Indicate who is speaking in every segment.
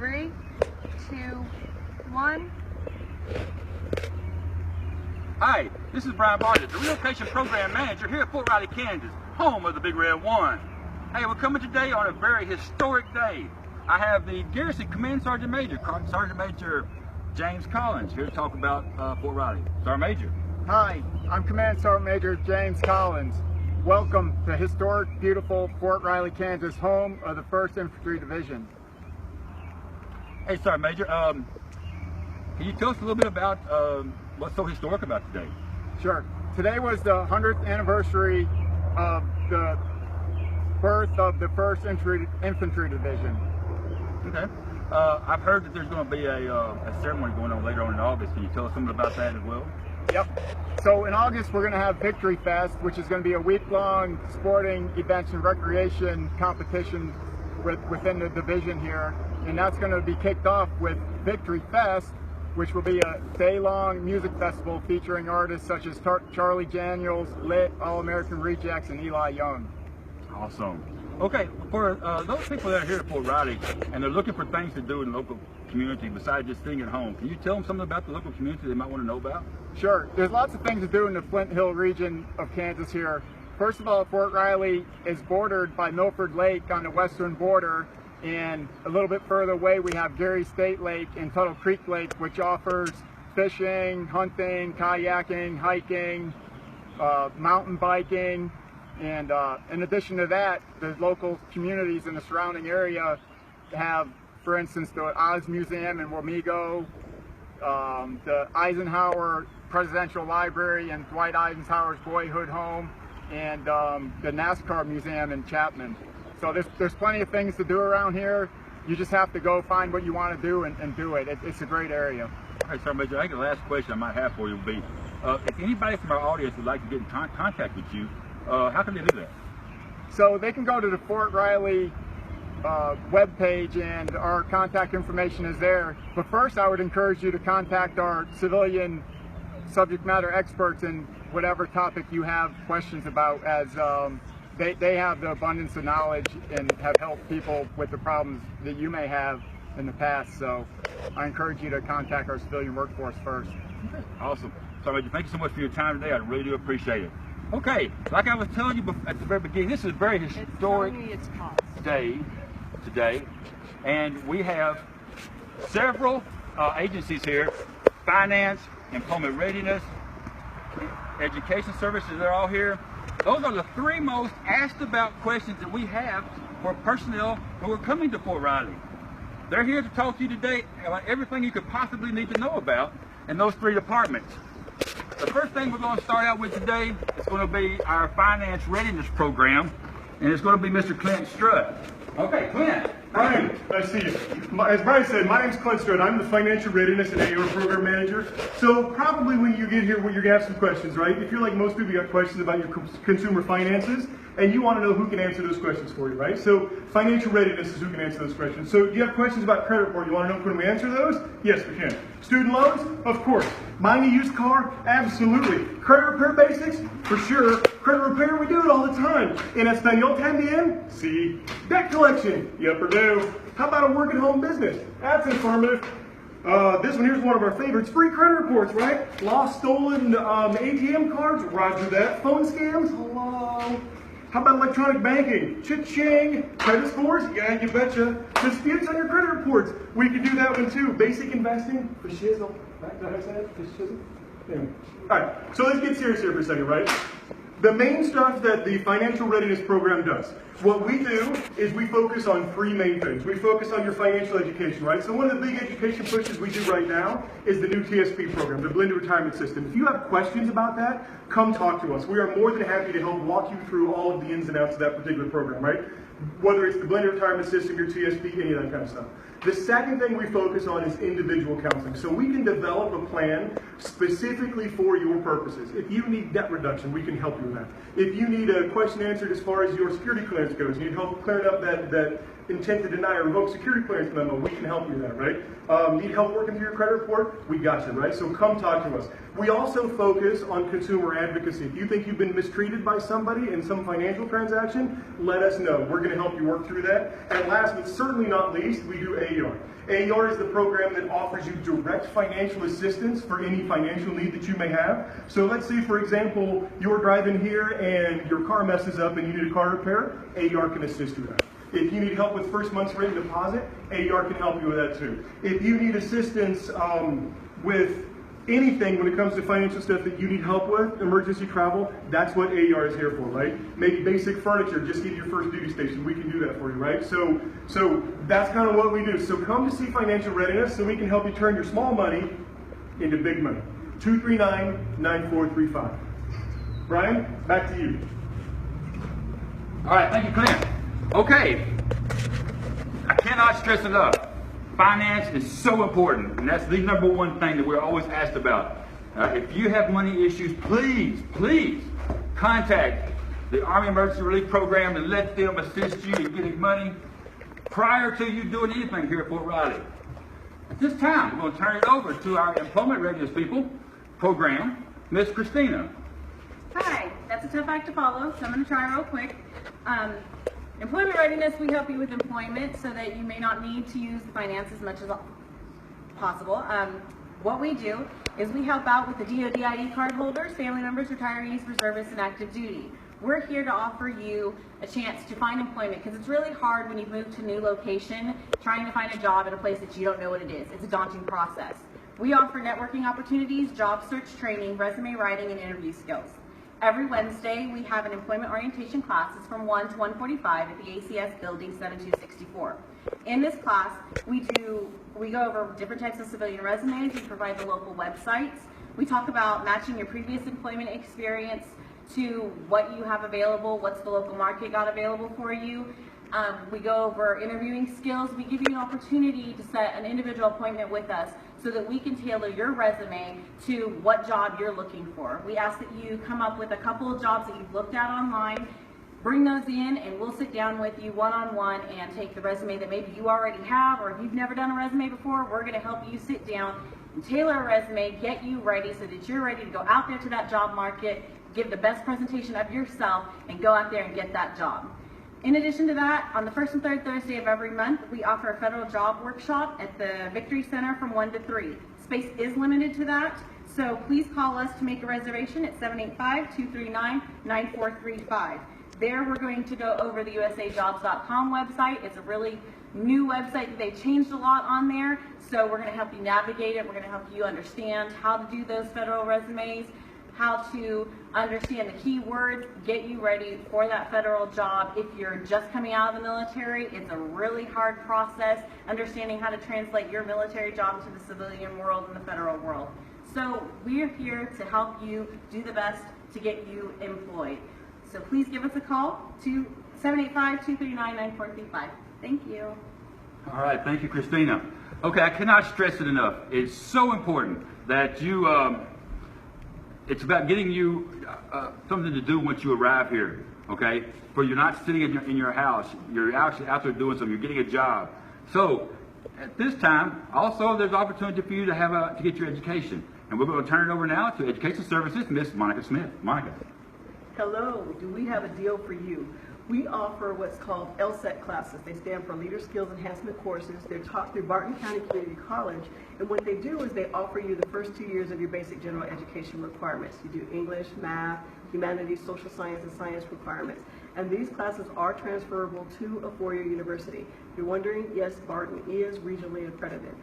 Speaker 1: 3, 2, 1.
Speaker 2: Hi, this is Brian Bartlett, the Relocation Program Manager here at Fort Riley, Kansas, home of the Big Red One. Hey, we're coming today on a very historic day. I have the Garrison Command Sergeant Major, Sergeant Major James Collins, here to talk about Fort Riley. Sergeant Major.
Speaker 3: Hi, I'm Command Sergeant Major James Collins. Welcome to historic, beautiful Fort Riley, Kansas, home of the 1st Infantry Division.
Speaker 2: Hey, Sergeant Major, can you tell us a little bit about what's so historic about today?
Speaker 3: Sure. Today was the 100th anniversary of the birth of the 1st Infantry Division.
Speaker 2: Okay. I've heard that there's going to be a ceremony going on later on in August. Can you tell us something about that as well?
Speaker 3: Yep. So in August we're going to have Victory Fest, which is going to be a week-long sporting events and recreation competition within the division here. And that's going to be kicked off with Victory Fest, which will be a day-long music festival featuring artists such as Charlie Daniels, Lit, All-American Rejects, and Eli Young.
Speaker 2: Awesome. Okay, for those people that are here at Fort Riley and they're looking for things to do in the local community besides just staying at home, can you tell them something about the local community they might want to know about?
Speaker 3: Sure. There's lots of things to do in the Flint Hill region of Kansas here. First of all, Fort Riley is bordered by Milford Lake on the western border, and a little bit further away we have Gary State Lake and Tuttle Creek Lake, which offers fishing, hunting, kayaking, hiking, mountain biking, and in addition to that, the local communities in the surrounding area have, for instance, the Oz Museum in Wamego, the Eisenhower Presidential Library and Dwight Eisenhower's boyhood home, and the NASCAR Museum in Chapman. So there's plenty of things to do around here. You just have to go find what you want to do and do it. It's a great area.
Speaker 2: Okay, Sergeant Major, I think the last question I might have for you would be, if anybody from our audience would like to get in contact with you, how can they do that?
Speaker 3: So they can go to the Fort Riley webpage, and our contact information is there. But first, I would encourage you to contact our civilian subject matter experts in whatever topic you have questions about, as they have the abundance of knowledge and have helped people with the problems that you may have in the past. So I encourage you to contact our civilian workforce first.
Speaker 2: Okay. Awesome. Sergeant Major, thank you so much for your time today. I really do appreciate it. Okay, like I was telling you at the very beginning, this is a very historic day today, and we have several agencies here: finance, employment readiness, education services. They're all here. Those are the 3 most asked about questions that we have for personnel who are coming to Fort Riley. They're here to talk to you today about everything you could possibly need to know about in those 3 departments. The first thing we're going to start out with today is going to be our finance readiness program, and it's going to be Mr. Clint Strutt. Okay, Clint.
Speaker 4: Brian, nice to see you. As Brian said, my name is Clint Strutt. I'm the Financial Readiness and AR Program Manager. So probably when you get here, you're going to have some questions, right? If you're like most people, you got questions about your consumer finances, and you want to know who can answer those questions for you, right? So financial readiness is who can answer those questions. So do you have questions about credit report? You want to know when we answer those? Yes, we can. Student loans? Of course. Buying a used car? Absolutely. Credit repair basics? For sure. Credit repair, we do it all the time. En español también? Sí. Debt collection? Yep or no. How about a work at home business? That's informative. This one here's one of our favorites. Free credit reports, right? Lost, stolen ATM cards? Roger that. Phone scams? Hello. How about electronic banking? Cha-ching! Credit scores? Yeah, you betcha. Disputes on your credit reports? We could do that one too. Basic investing? For shizzle. Right? Is that how I say it? For shizzle? Anyway. Alright, so let's get serious here for a second, right? The main stuff that the Financial Readiness Program does, what we do is we focus on 3 main things. We focus on your financial education, right? So one of the big education pushes we do right now is the new TSP program, the Blended Retirement System. If you have questions about that, come talk to us. We are more than happy to help walk you through all of the ins and outs of that particular program, right? Whether it's the Blended Retirement System, your TSP, any of that kind of stuff. The second thing we focus on is individual counseling. So we can develop a plan specifically for your purposes. If you need debt reduction, we can help you with that. If you need a question answered as far as your security clearance goes, you need help clearing up that intent to deny or revoke security clearance memo, we can help you with that, right? Need help working through your credit report? We got you, right? So come talk to us. We also focus on consumer advocacy. If you think you've been mistreated by somebody in some financial transaction, let us know. We're going to help you work through that. And last but certainly not least, we do AER. AER is the program that offers you direct financial assistance for any financial need that you may have. So let's say, for example, you're driving here and your car messes up and you need a car repair, AER can assist you with that. If you need help with first month's rent deposit, AER can help you with that too. If you need assistance with anything when it comes to financial stuff that you need help with, emergency travel, that's what AER is here for, right? Maybe basic furniture, just get your first duty station, we can do that for you, right? So that's kind of what we do. So come to see Financial Readiness so we can help you turn your small money into big money. 239-9435. Brian, back to you.
Speaker 2: All right, thank you, Clint. Okay, I cannot stress enough. Finance is so important, and that's the number one thing that we're always asked about. If you have money issues, please contact the Army Emergency Relief Program and let them assist you in getting money prior to you doing anything here at Fort Riley. At this time, we're going to turn it over to our Employment Readiness People program, Miss Christina.
Speaker 1: Hi, that's a tough act to follow, so I'm going to try real quick. Employment readiness, we help you with employment so that you may not need to use the finance as much as possible. What we do is we help out with the DoD ID card holders, family members, retirees, reservists, and active duty. We're here to offer you a chance to find employment because it's really hard when you move to a new location trying to find a job in a place that you don't know what it is. It's a daunting process. We offer networking opportunities, job search training, resume writing, and interview skills. Every Wednesday, we have an employment orientation class. It's from 1 to 1:45 at the ACS building 7264. In this class, we go over different types of civilian resumes. We provide the local websites. We talk about matching your previous employment experience to what you have available, what's the local market got available for you. We go over interviewing skills. We give you an opportunity to set an individual appointment with us so that we can tailor your resume to what job you're looking for. We ask that you come up with a couple of jobs that you've looked at online, bring those in, and we'll sit down with you one-on-one and take the resume that maybe you already have, or if you've never done a resume before, we're going to help you sit down and tailor a resume, get you ready so that you're ready to go out there to that job market, give the best presentation of yourself, and go out there and get that job. In addition to that, on the first and third Thursday of every month, we offer a federal job workshop at the Victory Center from 1 to 3. Space is limited to that, so please call us to make a reservation at 785-239-9435. There we're going to go over the usajobs.com website. It's a really new website. They changed a lot on there, so we're going to help you navigate it. We're going to help you understand how to do those federal resumes, how to understand the keywords, get you ready for that federal job. If you're just coming out of the military, it's a really hard process, understanding how to translate your military job to the civilian world and the federal world. So we're here to help you do the best to get you employed. So please give us a call to 785-239-9435. Thank you.
Speaker 2: All right, thank you, Christina. Okay, I cannot stress it enough. It's so important that you it's about getting you something to do once you arrive here, okay? For you're not sitting in your house. You're actually out there doing something. You're getting a job. So at this time, also there's opportunity for you to get your education. And we're going to turn it over now to Education Services, Miss Monica Smith. Monica.
Speaker 5: Hello, do we have a deal for you? We offer what's called LSET classes. They stand for Leader Skills Enhancement Courses. They're taught through Barton County Community College. And what they do is they offer you the first 2 years of your basic general education requirements. You do English, math, humanities, social science, and science requirements. And these classes are transferable to a four-year university. If you're wondering, yes, Barton is regionally accredited.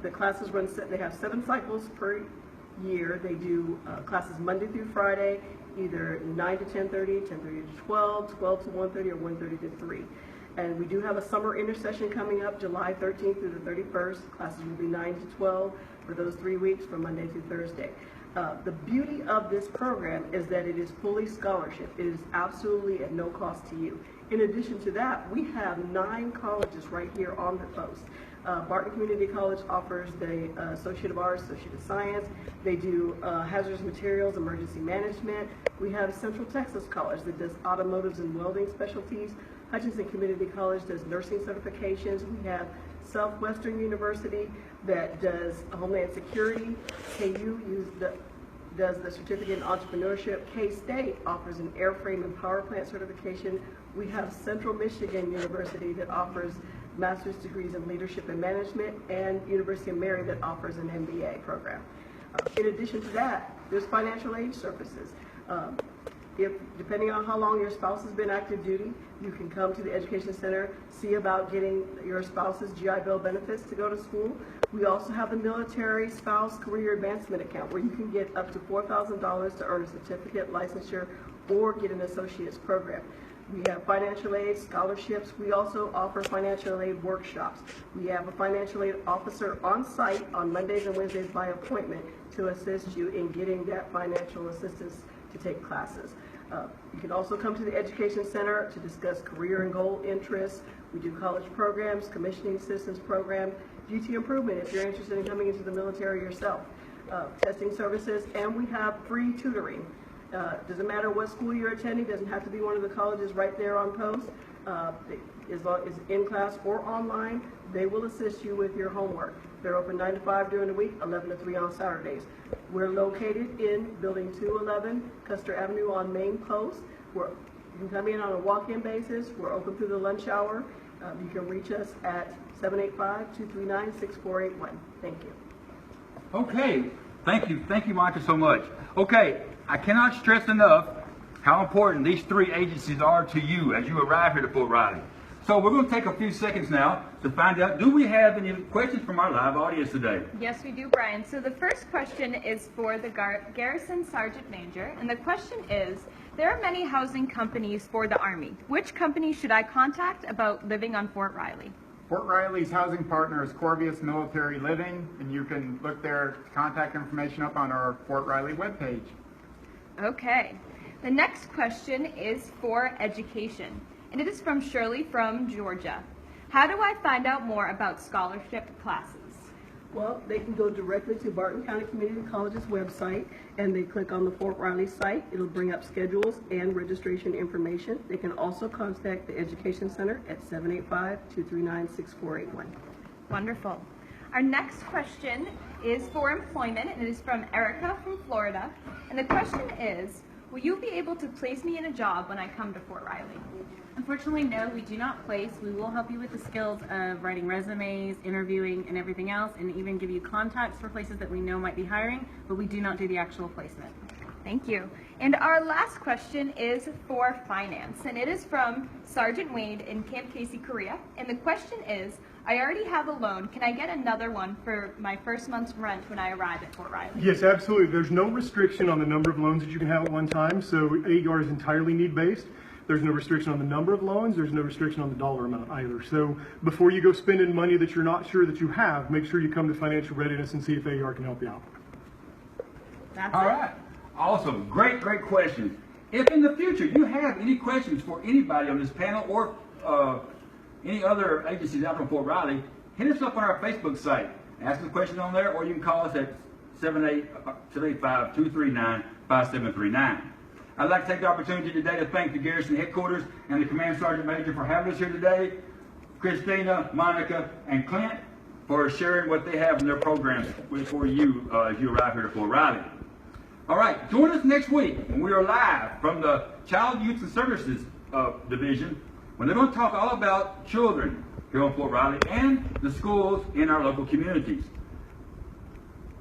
Speaker 5: The classes run, they have 7 cycles per year. They do classes Monday through Friday, either 9 to 10:30, 10:30 to 12, 12 to 1:30, or 1:30 to 3. And we do have a summer intersession coming up July 13th through the 31st. Classes will be 9 to 12 for those 3 weeks from Monday through Thursday. The beauty of this program is that it is fully scholarship. It is absolutely at no cost to you. In addition to that, we have 9 colleges right here on the coast. Barton Community College offers the Associate of Arts, Associate of Science. They do hazardous materials, emergency management. We have Central Texas College that does automotives and welding specialties. Hutchinson Community College does nursing certifications. We have Southwestern University that does Homeland Security. KU does the certificate in entrepreneurship. K-State offers an airframe and power plant certification. We have Central Michigan University that offers master's degrees in leadership and management, and University of Mary that offers an MBA program. In addition to that, there's financial aid services. Depending on how long your spouse has been active duty, you can come to the Education Center, see about getting your spouse's GI Bill benefits to go to school. We also have the Military Spouse Career Advancement Account, where you can get up to $4,000 to earn a certificate, licensure, or get an associate's program. We have financial aid, scholarships. We also offer financial aid workshops. We have a financial aid officer on site on Mondays and Wednesdays by appointment to assist you in getting that financial assistance to take classes. You can also come to the Education Center to discuss career and goal interests. We do college programs, commissioning assistance program, duty improvement if you're interested in coming into the military yourself, testing services, and we have free tutoring. Doesn't matter what school you're attending, doesn't have to be one of the colleges right there on post. As long as in class or online, they will assist you with your homework. They're open 9 to 5 during the week, 11 to 3 on Saturdays. We're located in Building 211, Custer Avenue on Main Post. You can come in on a walk-in basis. We're open through the lunch hour. You can reach us at 785-239-6481. Thank you.
Speaker 2: Okay, thank you, Micah, so much. Okay, I cannot stress enough how important these three agencies are to you as you arrive here to Fort Riley. So we're going to take a few seconds now to find out, do we have any questions from our live audience today?
Speaker 6: Yes, we do, Brian. So the first question is for the Garrison Sergeant Major, and the question is, there are many housing companies for the Army. Which company should I contact about living on Fort Riley?
Speaker 3: Fort Riley's housing partner is Corvius Military Living, and you can look their contact information up on our Fort Riley webpage.
Speaker 6: Okay. The next question is for education, and it is from Shirley from Georgia. How do I find out more about scholarship classes?
Speaker 5: Well, they can go directly to Barton County Community College's website, and they click on the Fort Riley site. It'll bring up schedules and registration information. They can also contact the Education Center at 785-239-6481.
Speaker 6: Wonderful. Our next question is for employment, and it is from Erica from Florida. And the question is, will you be able to place me in a job when I come to Fort Riley?
Speaker 1: Unfortunately, no, we do not place. We will help you with the skills of writing resumes, interviewing, and everything else, and even give you contacts for places that we know might be hiring, but we do not do the actual placement.
Speaker 6: Thank you. And our last question is for finance, and it is from Sergeant Wade in Camp Casey, Korea. And the question is, I already have a loan. Can I get another one for my first month's rent when I arrive at Fort Riley?
Speaker 4: Yes, absolutely. There's no restriction on the number of loans that you can have at one time, so AER is entirely need-based. There's no restriction on the number of loans. There's no restriction on the dollar amount either. So before you go spending money that you're not sure that you have, make sure you come to Financial Readiness and see if AER can help you out.
Speaker 1: That's
Speaker 2: All
Speaker 1: it.
Speaker 2: right. Awesome. Great questions. If in the future you have any questions for anybody on this panel or any other agencies out from Fort Riley, hit us up on our Facebook site. Ask us a question on there, or you can call us at 785-239-5739. I'd like to take the opportunity today to thank the Garrison headquarters and the Command Sergeant Major for having us here today, Christina, Monica, and Clint for sharing what they have in their programs for you as you arrive here to Fort Riley. All right, join us next week when we are live from the Child, Youth, and Services Division, when they're going to talk all about children here on Fort Riley and the schools in our local communities.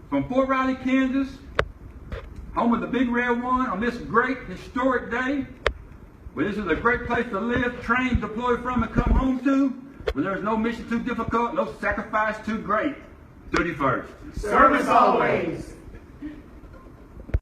Speaker 2: From Fort Riley, Kansas, home of the Big Red One, on this great historic day, where this is a great place to live, train, deploy from, and come home to, where there's no mission too difficult, no sacrifice too great. 31st.
Speaker 3: Service always!